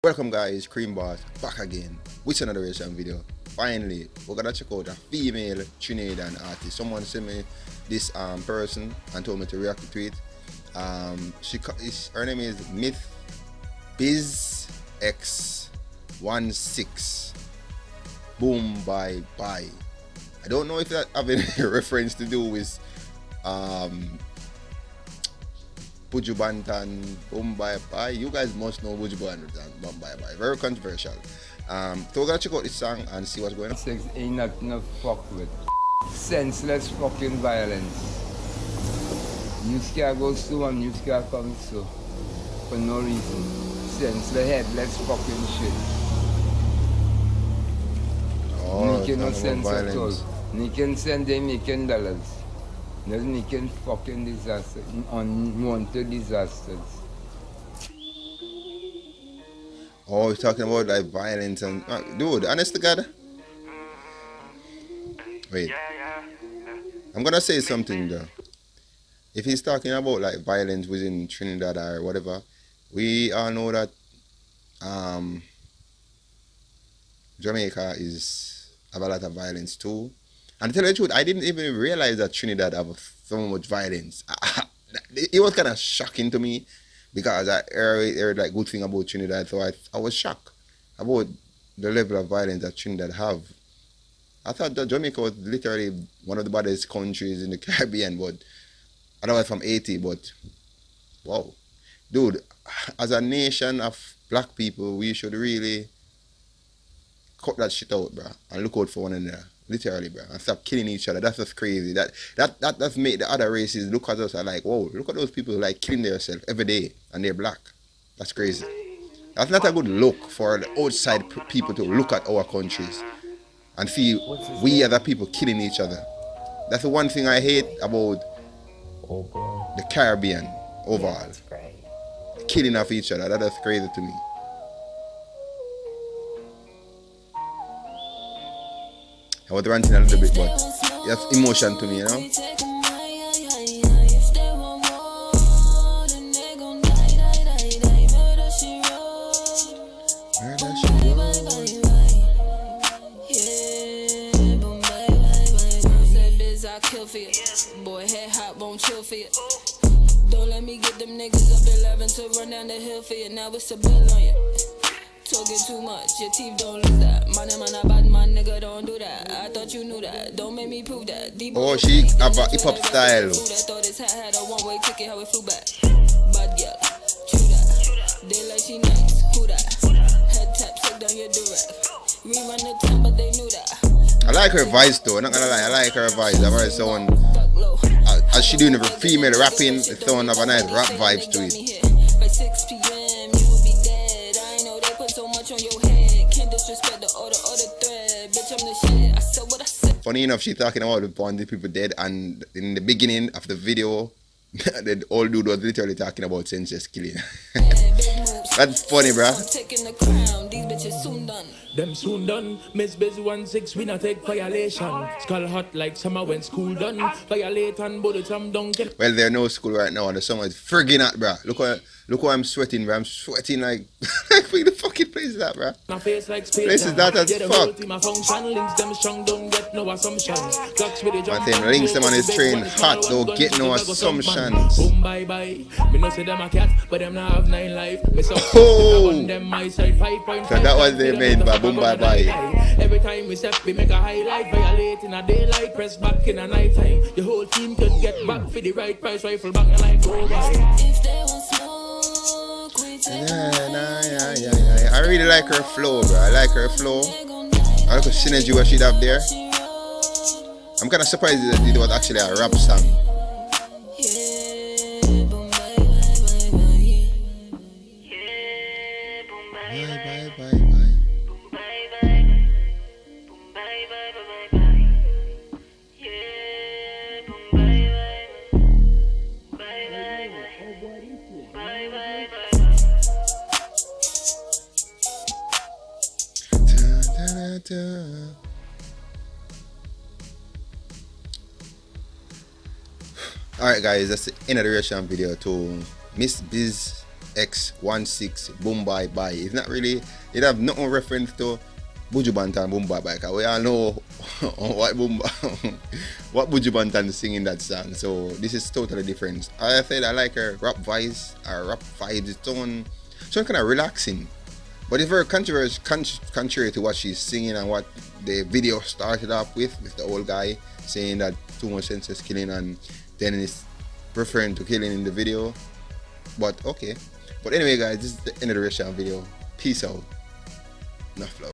Welcome guys, Cream Boss back again with another reaction video. Finally, we're gonna check out a female Trinidadian artist. Someone sent me this person and told me to react to it. Her name is Mz.Bizz X 1/6. Boom bye bye. I don't know if that have any reference to do with Buju Banton, Boom Bye Bye. You guys must know Buju Banton, Boom Bye Bye. Very controversial. So we're gonna check out this song and see what's going on. 1/6 ain't nothing to fuck with. Senseless fucking violence. News can't go slow and news can't come slow. For no reason. Senseless headless fucking shit. Oh, making no sense at all. Making sense, they making dollars. They're making fucking disasters, unwanted disasters. Oh, he's talking about like violence and dude, honest to God. Wait. I'm gonna say something though. If he's talking about like violence within Trinidad or whatever, we all know that Jamaica have a lot of violence too. And to tell you the truth, I didn't even realize that Trinidad have so much violence. It was kind of shocking to me because I heard like good thing about Trinidad, so I was shocked about the level of violence that Trinidad have. I thought that Jamaica was literally one of the baddest countries in the Caribbean, but otherwise from Haiti, but wow. Dude, as a nation of black people, we should really cut that shit out, bro, and look out for one another. Literally, bro, and stop killing each other. That's just crazy. That's make the other races look at us and like, whoa, look at those people like killing themselves every day and they're black. That's crazy. That's not a good look for the outside people to look at our countries and see we other people killing each other. That's the one thing I hate about the Caribbean overall. Killing of each other. That is crazy to me. I was ranting a little bit, but it's emotion to me, you know? I kill for you. Boy, head hot, won't chill for you. Don't let me get them niggas up to 11 to run down the hill for you. Now it's a bill on you. Talking too much, your teeth don't lose that. My name not bad, my nigga don't do that. I thought you knew that, don't make me prove that. Oh, she have a hip hop style. I thought this hat had a one-way ticket, how it flew back. Bad girl, chew that. They like she nice, who that? Head tap, sit down your direct. Rerun the time, but they knew that. I like her voice though, not gonna lie, I like her voice. I've heard someone, as she doing the female rapping, it's someone have a nice rap vibes to it. By 6 p.m. you will be dead. I know they put so much on your head. Can't disrespect the order or the thread. Bitch, I'm the shit. I said what I said. Funny enough, she's talking about the bond people dead, and in the beginning of the video, the old dude was literally talking about senseless killing. That's funny, bro. I'm taking the crown. These bitches soon done. Them soon done. Mz.Bizz 1/6, we not take violation. Skull hot like summer when school done. Violate and bullet I'm done. Well, there's no school right now, and the summer is friggin' hot, bro. Look how I'm sweating, bro. I'm sweating like where the fucking place is that, bro? My face like space. Place is that as fuck. My function links them strong, don't get no assumptions. Clocks with the jump. My team links them on his train hot, don't get no assumptions. Boom bye bye. Me no say them a cat, but them not have 9 life. Me so oh, them my side 5.5. so that was they made by Boom Bye Bye. Every time we step, we make a highlight. Violate in a daylight, press back in a night time. The whole team could get back for the right price. Rifle back and like go by. If they want smoke, we take Yeah. I really like her flow, bro. I like her flow. I like the synergy what she'd have there. I'm kind of surprised that it was actually a rap song. Bye, bye, bye, bye. Alright guys, that's the end of the reaction video to Mz.Bizz X 1/6 Boom Bye Bye. It's not really, it have no reference to Buju Banton Boom Bye Bye, because we all know what what Buju Banton sing in that song. So this is totally different. As I said, I like her rap vibes. It's tone kind of relaxing, but it's very contrary to what she's singing and what the video started off with the old guy saying that too much senseless killing, and then it's referring to killing in the video. But okay. But anyway, guys, this is the end of the reaction video. Peace out. Enough love.